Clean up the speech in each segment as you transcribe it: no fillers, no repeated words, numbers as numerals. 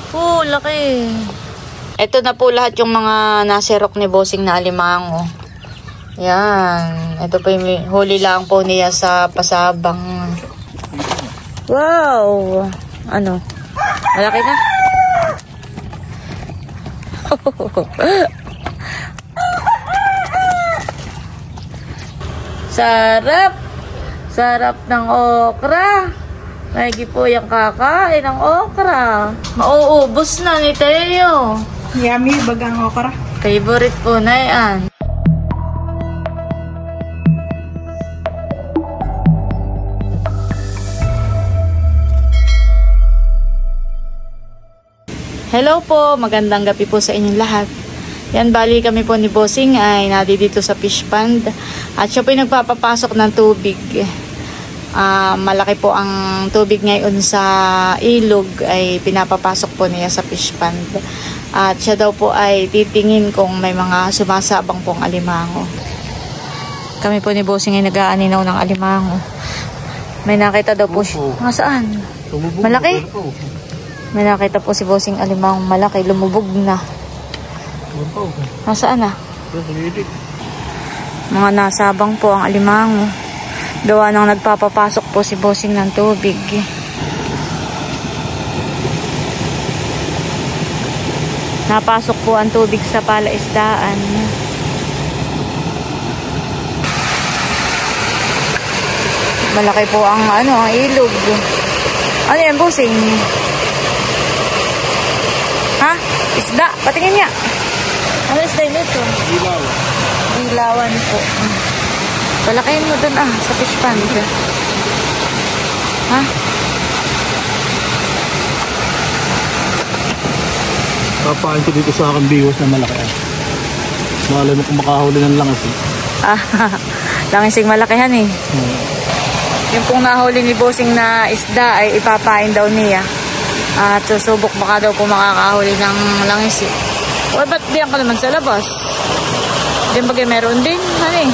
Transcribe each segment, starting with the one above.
Laki. Ito na po lahat yung mga nasirok ni bossing na alimango. Yan. Ito po yung huli lang po niya sa pasabang. Wow! Ano? Malaki na? Sarap! Sarap ng okra. Lagi po yung kakain ng okra. Mauubos na ni Teo. Yummy bagang okra. Favorite po na yan. Hello po, magandang gabi po sa inyong lahat. Yan, bali kami po ni Bossing ay dito sa fish pond. At siya po yung nagpapapasok ng tubig. Malaki po ang tubig ngayon sa ilog ay pinapapasok po niya sa fish pond. At siya daw po ay titingin kung may mga sumasabang pong alimango. Kami po ni Bossing ay nag-aaninaw ng alimango. May nakita daw po siya. Saan? Malaki? May nakita po si Bossing alimang malaki, lumubog na. Nasaan na? Mga nasabang po ang alimango. Gawa nang nagpapapasok po si Bossing ng tubig. Napasok po ang tubig sa palaisdaan. Malaki po ang ang ilog. Ano yan, Bossing? Ha? Isda? Patingin niya. Ano isda yun ito? Dilaw. Dilawan po. Palakayin mo dun sa fish pond. Ha? Papain ko dito sa aking biwas na malaki. Malay mo kung makahuli ng langis eh. Langising malakihan eh. Yung pong nahuli ni Bossing na isda ay ipapain daw niya. At susubok baka daw po makakahuli ng langis eh. O ba't diyan ka naman sa labas? Diyan bagay meron din? Ano eh?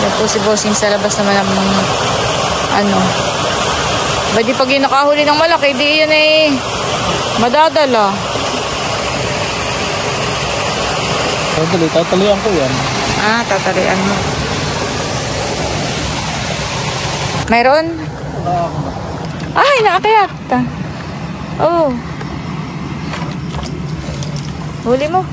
Yan po si Bossing sa labas naman ng ba di pag yung nakahuli ng malaki, di yun eh madadala. Tatalian ko yan. Tatalian mo. Mayroon? Ay, nakakayat. Oh. Huli mo.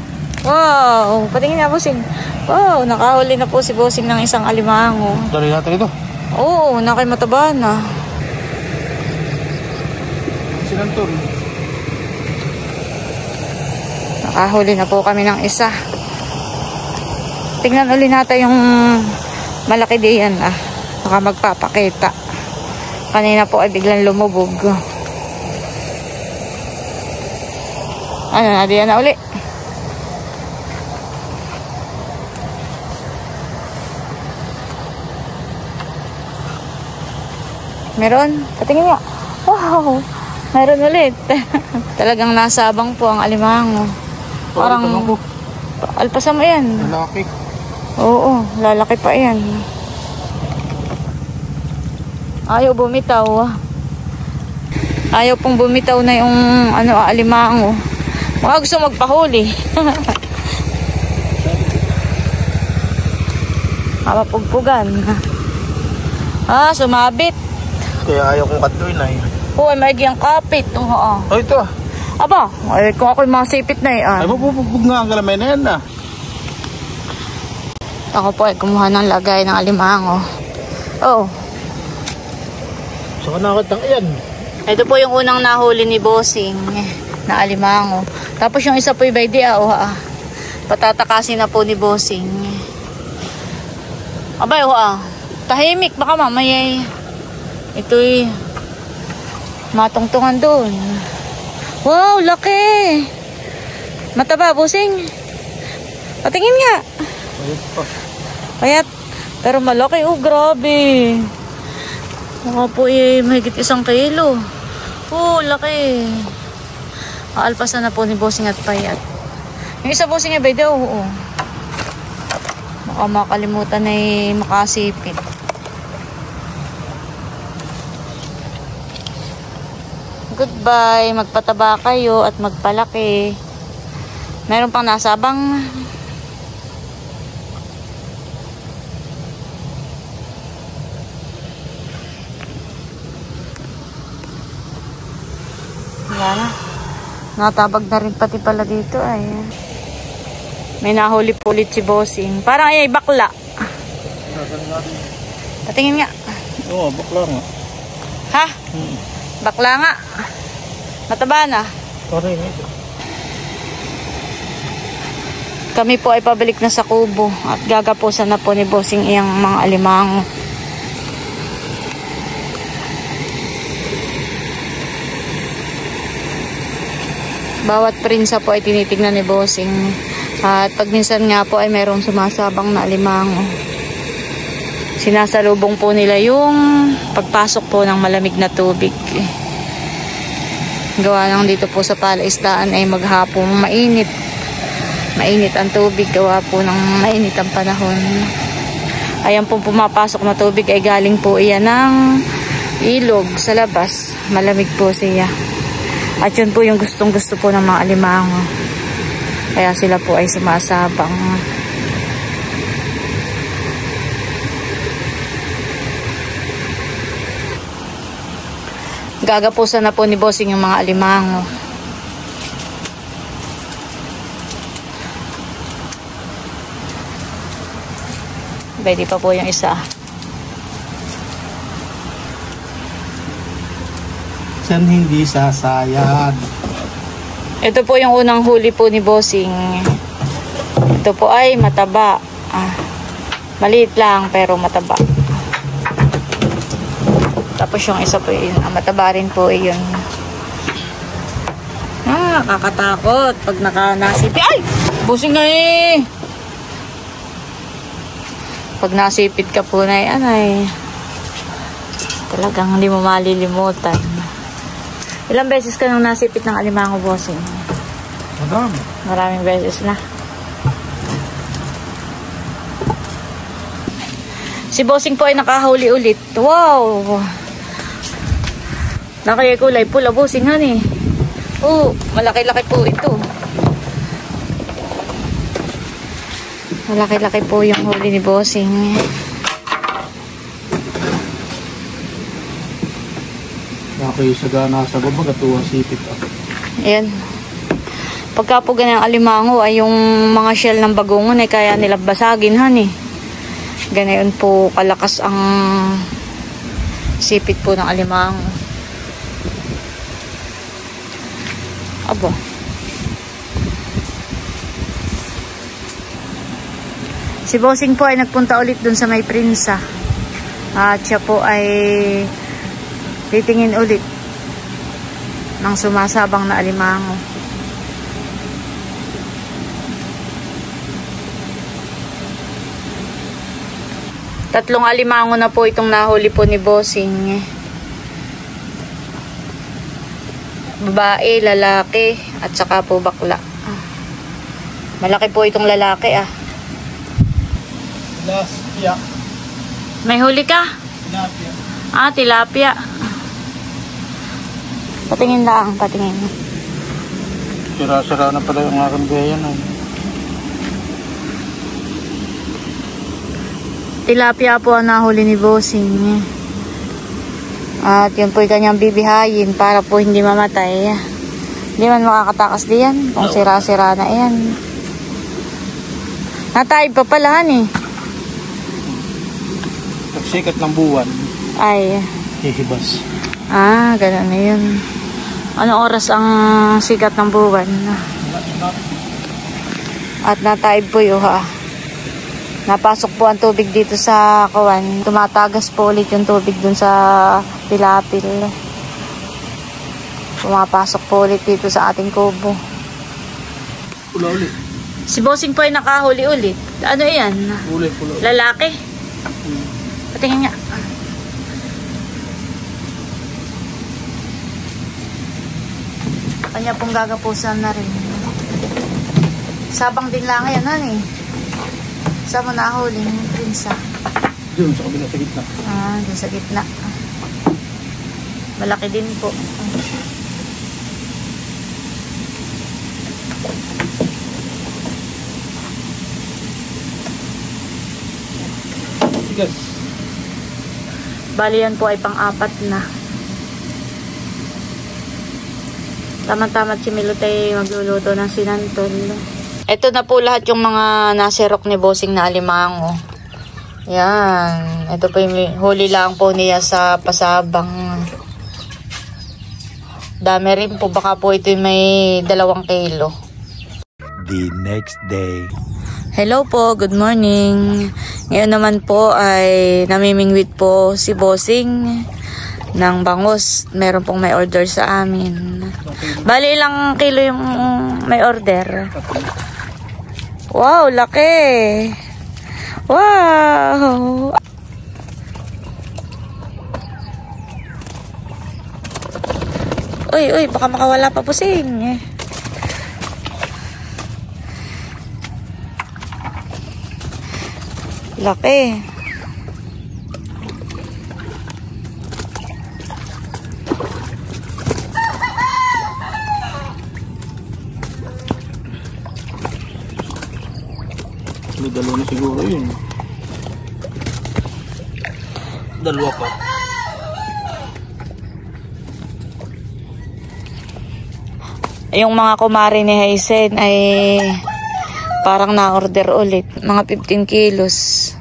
Wow. Patingin na, Bossing. Wow, nakahuli na po si Bossing ng isang alimango. Dali natin ito. Oo, nakimataba na. Sinantol. Nakahuli na po kami ng isa. Tingnan ulit natin yung malaki diyan baka magpapakita. Kanina po ay biglang lumubog. Ano na, diyan na uli. Meron? Patingin nga. Wow! Meron ulit. Talagang nasabang po ang alimango. Parang alpasan mo yan. Lalaki. Oo, lalaki pa yan. Ayaw bumitaw. Ayaw pong bumitaw na yung alimango. Mga gusto magpahuli. Mapapugpugan. Sumabit. Kaya ayaw kong katuin na yun. Oo, may giyang kapit. Oo. Oh, ito Aba, kung ako'y masipit na yan. Ay, mapupugpug nga ang galamay na yan Ako po ay kumuha ng lagay ng alimango. Oo. Saka nakatang yan. Ito po yung unang nahuli ni Bossing na alimango. Tapos yung isa po yung by patatakasin na po ni Bossing. Abay, tahimik. Baka mamaya ito'y matungtungan doon. Wow, laki! Mataba, Bossing. Patingin nga. Payat. Pero malaki, grabe. Baka po mahigit 1 kilo. Laki. Alpasan na po ni Bossing at payat. Yung isa, Bossing ay bay daw. Baka makalimutan na makasipit. Goodbye. Magpataba kayo at magpalaki. Meron pang nasabang. Wala na. Natabag na rin pati pala dito ay. May nahuli po ulit si Bossing. Parang ay bakla. Patingin nga. Oo, bakla nga. Ha? Bakla nga. Mataba na. Sorry, ito. Kami po ay pabalik na sa kubo at gagapusan na po ni Bossing iyang mga alimango. Bawat prinsa po ay tinitignan ni Bossing. At pag minsan nga po ay merong sumasabang na alimango. Sinasalubong po nila yung pagpasok po ng malamig na tubig. Gawa lang dito po sa palaisdaan ay maghapong mainit. Mainit ang tubig, gawa po ng mainit ang panahon. Ayan po pumapasok na tubig ay galing po iyan ng ilog sa labas. Malamig po siya. At yun po yung gustong gusto po ng mga alimango. Kaya sila po ay sumasabang. Gagapusan na po ni Bossing yung mga alimango. Pwede pa po yung isa. San hindi sasayad. Ito po yung unang huli po ni Bossing. Ito po ay mataba. Maliit lang pero mataba. Tapos yung isa po yun. Mataba rin po yun. Kakatakot pag nakanasipit. Ay! Bossing nga eh! Pag nasipit ka po na yan ay talagang hindi mo malilimutan. Ilang beses ka nang nasipit ng alimango, Bossing? Madami. Maraming beses na. Si Bossing po ay nakahuli ulit. Wow! Nakikulay pula, Bossing, honey. Oh, malaki-laki po ito. Malaki-laki po yung huli ni Bossing. Kayo sa gana sa baba, katuwa sipit ako. Ayan. Pagka po ganang alimango ay yung mga shell ng bagongon ay kaya nila basagin, honey. Ganayon po kalakas ang sipit po ng alimango. Abo. Si Bossing po ay nagpunta ulit dun sa may prinsa. At siya po ay titingin ulit ng sumasabang na alimango. Tatlong alimango na po itong nahuli po ni Bossing. Babae, lalaki, at saka po bakla. Malaki po itong lalaki Tilapia. May huli ka? Tilapia. Tilapia. Patingin lang, patingin. Sira-sira na pala yung aking gaya na. Tilapia po ang nahuli ni Bossing. At yun po yung kanyang bibihayin para po hindi mamatay. Hindi man makakatakas diyan kung sira-sira na yan. Nataib pa pala, honey. Pagsikat ng buwan, Ay. hihibas. Ganun na yun. Anong oras ang sikat ng buwan? At nataib po yun, Napasok po ang tubig dito sa kawan. Tumatagas po ulit yung tubig dun sa tilapil. Pumapasok po ulit dito sa ating kubo. Pula ulit. Si Bossing po ay nakahuli ulit. Ano yan? Pula. Lalaki? Patingin nga. Kanya pong gagapusan na rin. Sabang din lang yan, honey. Saan mo nahuling prinsa? Doon sa kabila sa gitna. Doon sa gitna. Malaki din po. Tigas. Bali yan po ay pang-apat na. Tama-tama si Milutay magluluto ng sinantol. Ito na po lahat yung mga nasirok ni Bossing na alimango. Yan. Ito po yung huli lang po niya sa pasabang. Dami rin po. Baka po ito may 2 kilo. The next day. Hello po. Good morning. Ngayon naman po ay namimingwit po si Bossing ng bangus. Meron pong may order sa amin. Bali ilang kilo yung may order? Wow, laki! Wow! Uy, baka makawala pa Bossing. Laki. May 2 na siguro yun. 2 pa. Yung mga kumari ni Haisen ay parang na-order ulit. Mga 15 kilos.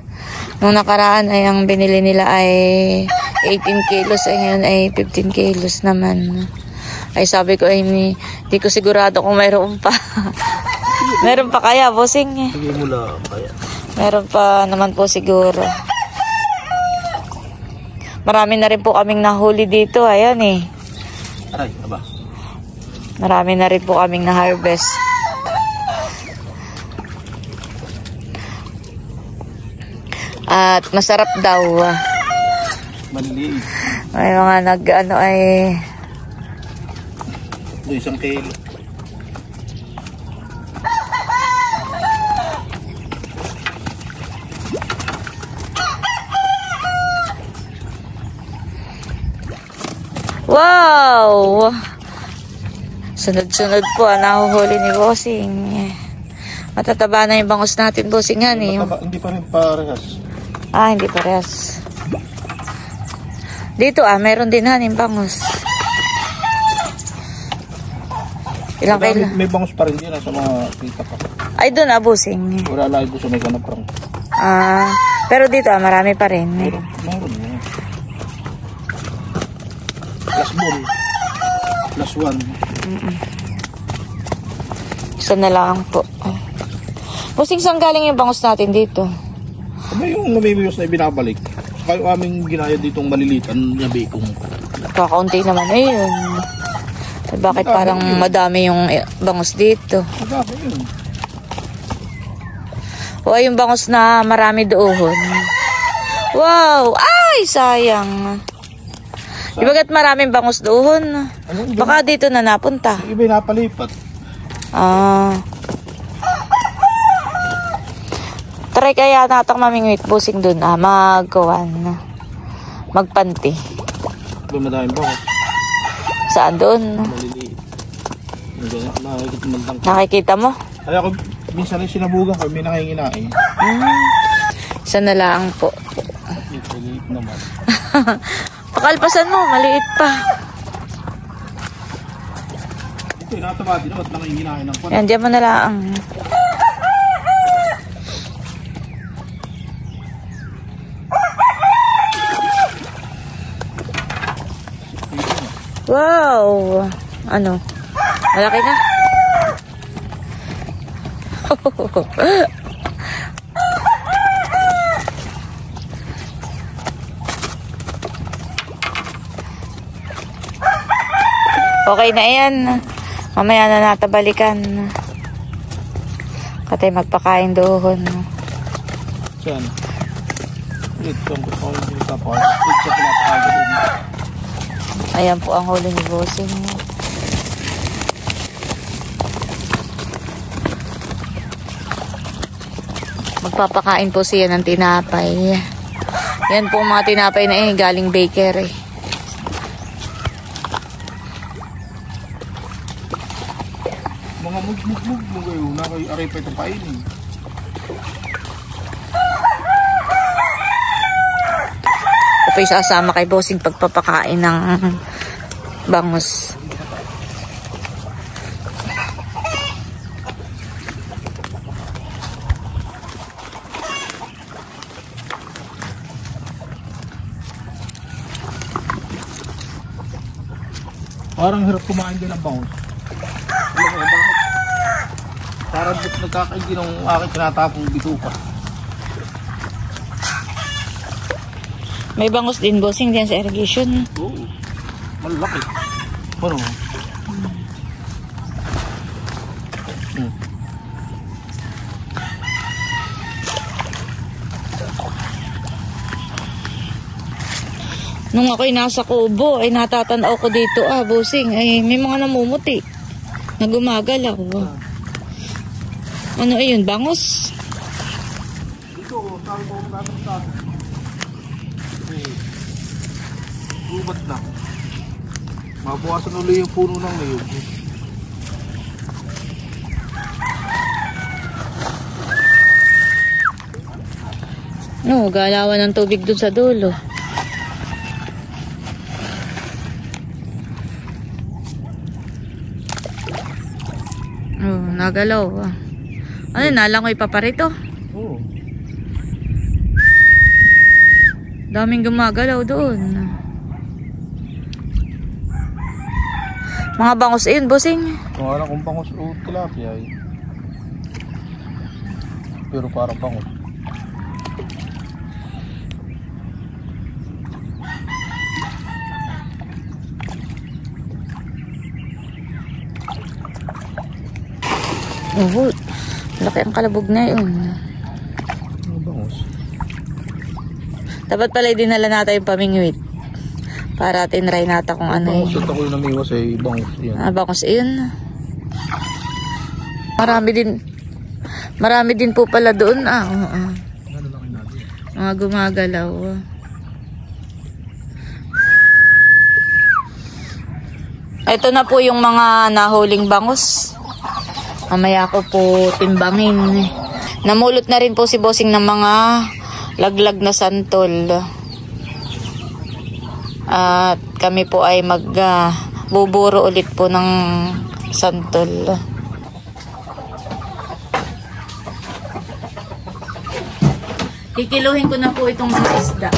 Nung nakaraan ay ang binili nila ay 18 kilos. Ay ngayon ay 15 kilos naman. Ay sabi ko ay di ko sigurado kung mayroon pa. Meron pa kaya, Bossing? Sige mo lang kaya. Meron pa naman po siguro. Marami na rin po kaming nahuli dito. Ayan eh. Aray, aba. Marami na rin po kaming na-harvest. At masarap daw. Maliliit. May mga nag-ano ay... Ito 1 kilo. Wow! Sunod-sunod po ang nahuhuli ni Bossing. Matataba na yung bangus natin, Bossing, yan eh. Hindi pa rin parehas. Hindi parehas. Dito meron din haning bangus. Ilang kilo? May bangus pa rin din sa mga kita pa. Ay, doon Bossing. Wala lang ito sa may kanaprang. Pero dito marami pa rin. Meron yan. Last ball. Last one. Isa na lang po. Bossing, saan galing yung bangus natin dito? Ano yung namimiyos na ibinabalik? Saka yung aming ginaya ditong malilitan na bacon. Kakaunti naman yun. Bakit parang madami yung bangus dito? Magkaka yun. O yung bangus na marami doon. Wow! Ay, sayang. Di bagat maraming bangus doon? Baka dito na napunta. Yung iba napalipat. Try kaya natang mamingwit, Bossing doon. Magkuhan. Magpanti. Iba madaming bangus. Saan doon? Maliliit. Nakikita man lang. Nakikita mo? Kaya ako, minsan rin sinabugan ko, may nakinginain. Isa na lang po. Maliit naman. Pakalpasan mo, maliit pa. Ito, nakataba din naman, nakinginain ng Yan, diyan mo na lang. Wow! Ano? Malaki na? Okay na yan. Mamaya na natabalikan. Katay magpakain doon. Saan? Ito, gusto ko yung tapos. Ito, pinapakain doon. Ayan po ang huli ni Bossing. Magpapakain po siya ng tinapay. Yan po mga tinapay na galing bakery. Mga Mamamug-mug-mug kayo. Nakay aray pa itong kainin. Ako po isasama kay bossing pagpapakain ng bangus. Parang hirap kumain din ng bangus. Alam mo bakit? Parang ba't nagkakain din ng aking tinatapong bituka. May bangus din bossing diyan sa irrigation. Oo. Malaki. Ano? Nung ako'y nasa Kubo, ay natatanaw ko dito, bossing, ay may mga namumuti na gumagalaw. Ano ayun, bangus? Dito, sabi ko natin sa atin. Gubat na. Mabukasan ulit yung puno ng niyog. No, galawan ng tubig dun sa dulo. Oh, nagalaw. Ano, nalangoy pa parito? Oo. Daming gumagalaw doon. Mga bangus ayun, bossing. Kung alam kong bangus o tilapia eh. Pero parang bangus. Oh, laki ang kalabog na yun. Ano bangus? Dapat pala dinala natin yung pamingwit. Para tinry natin kung ano Bangus yun. at ako yung namiwas ay bangus. Yan. Bangus yun. Marami din po pala doon. Ano laki natin? Mga gumagalaw. Ito na po yung mga nahuling bangus. Mamaya ko po timbangin. Namulot na rin po si bossing ng mga laglag na santol. At kami po ay buburo ulit po ng santol. Kikiluhin ko na po itong mga isda.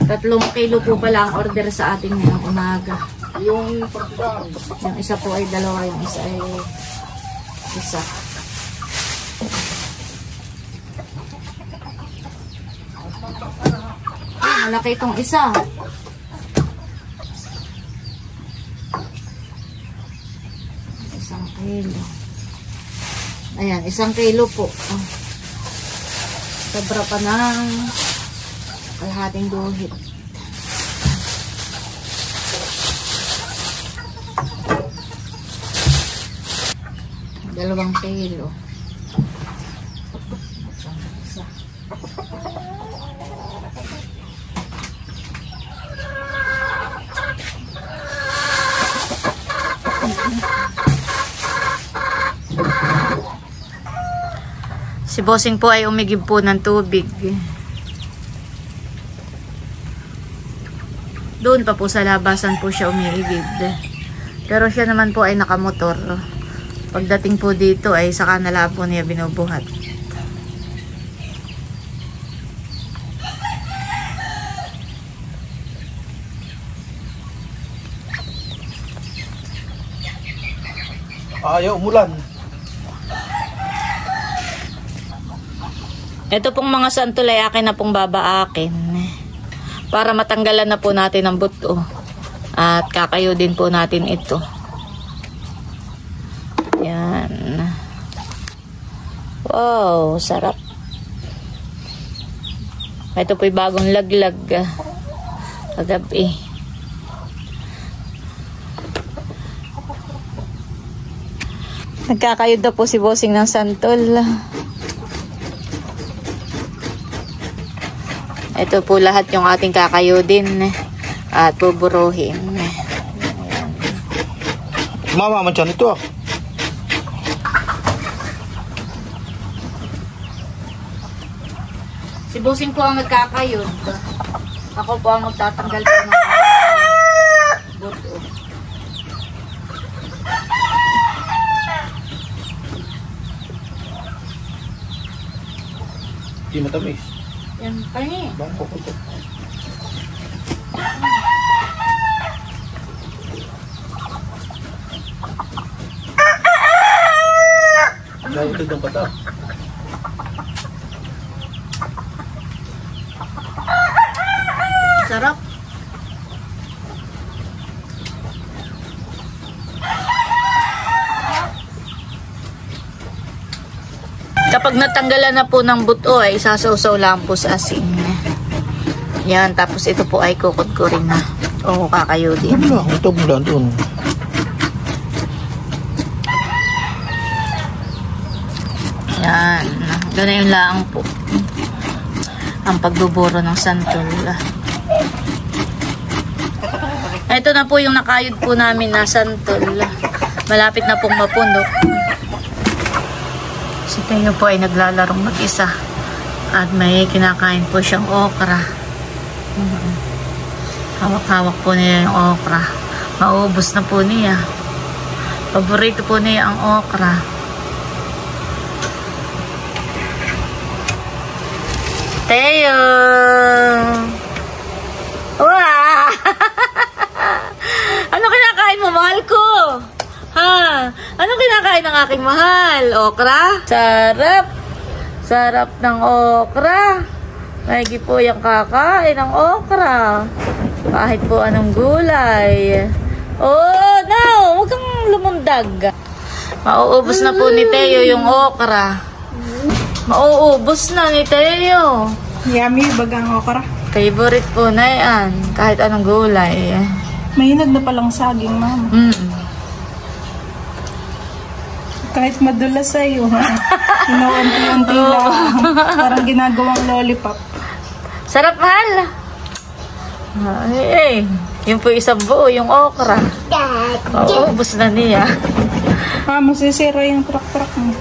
3 kilo po pala ang order sa atin ngayong umaga. Yung pagkain. Yung isa po ay 2, yung isa ay 1. Malaki itong isa. Isang kilo. Ayan, 1 kilo po. Sobra pa ng kalahating guhit. Dalawang kilo. Isa. Si bossing po ay umigib po ng tubig. Doon pa po sa labasan po siya umigib. Pero siya naman po ay nakamotor. Pagdating po dito ay sa kanala po niya binubuhat. Ayaw umulan. Ito pong mga santol ay akin na pong babaakin. Para matanggalan na po natin ang buto. At kakayo din po natin ito. Yan. Wow, sarap. Ito po'y bagong laglag. Kagabi. Nagkakayod na po si bossing ng santol. Ito po lahat yung ating kakayodin at buburuhin. Mama, manchan ito ah. Si Bossing po ang nagkakayod. Ako po ang magtatanggal po ng buto. Hindi matamis. Yan, pahingi. Bangko ko ito. Dahil ito doon kata. Sarap. Kapag natanggalan na po ng buto ay sasawsaw lang po sa asin. Yan, tapos ito po ay kukod ko rin na. O kakayodin. Wala, ito bulan doon. Yan, ganun lang po ang pagbuburo ng santol. Ito na po yung nakayod po namin na santol. Malapit na pong mapundok. Si Teo po ay naglalarong mag-isa. At may kinakain po siyang okra. Hawak-hawak po niya yung okra. Maubos na po niya. Paborito po niya ang okra. Teo! Wow! Ano kinakain mo, mahal ko? Ha? Ano kinakain ng aking mahal? Okra? Sarap! Sarap ng okra. Maigi po yung kakain ng okra. Kahit po anong gulay. Oh, no! Huwag kang lumundag. Mauubos na po ni Teo yung okra. Mauubos na ni Teo. Yummy, bagang okra. Favorite po na yan. Kahit anong gulay. Mahinag na palang saging, mama. Kahit madulas sa'yo, ha? Inaunti-unti lang. Parang ginagawang lollipop. Sarap, mahal. Ay, yun po isang buo, yung okra. Mauubos na niya. Masisira yung trak-trak mo.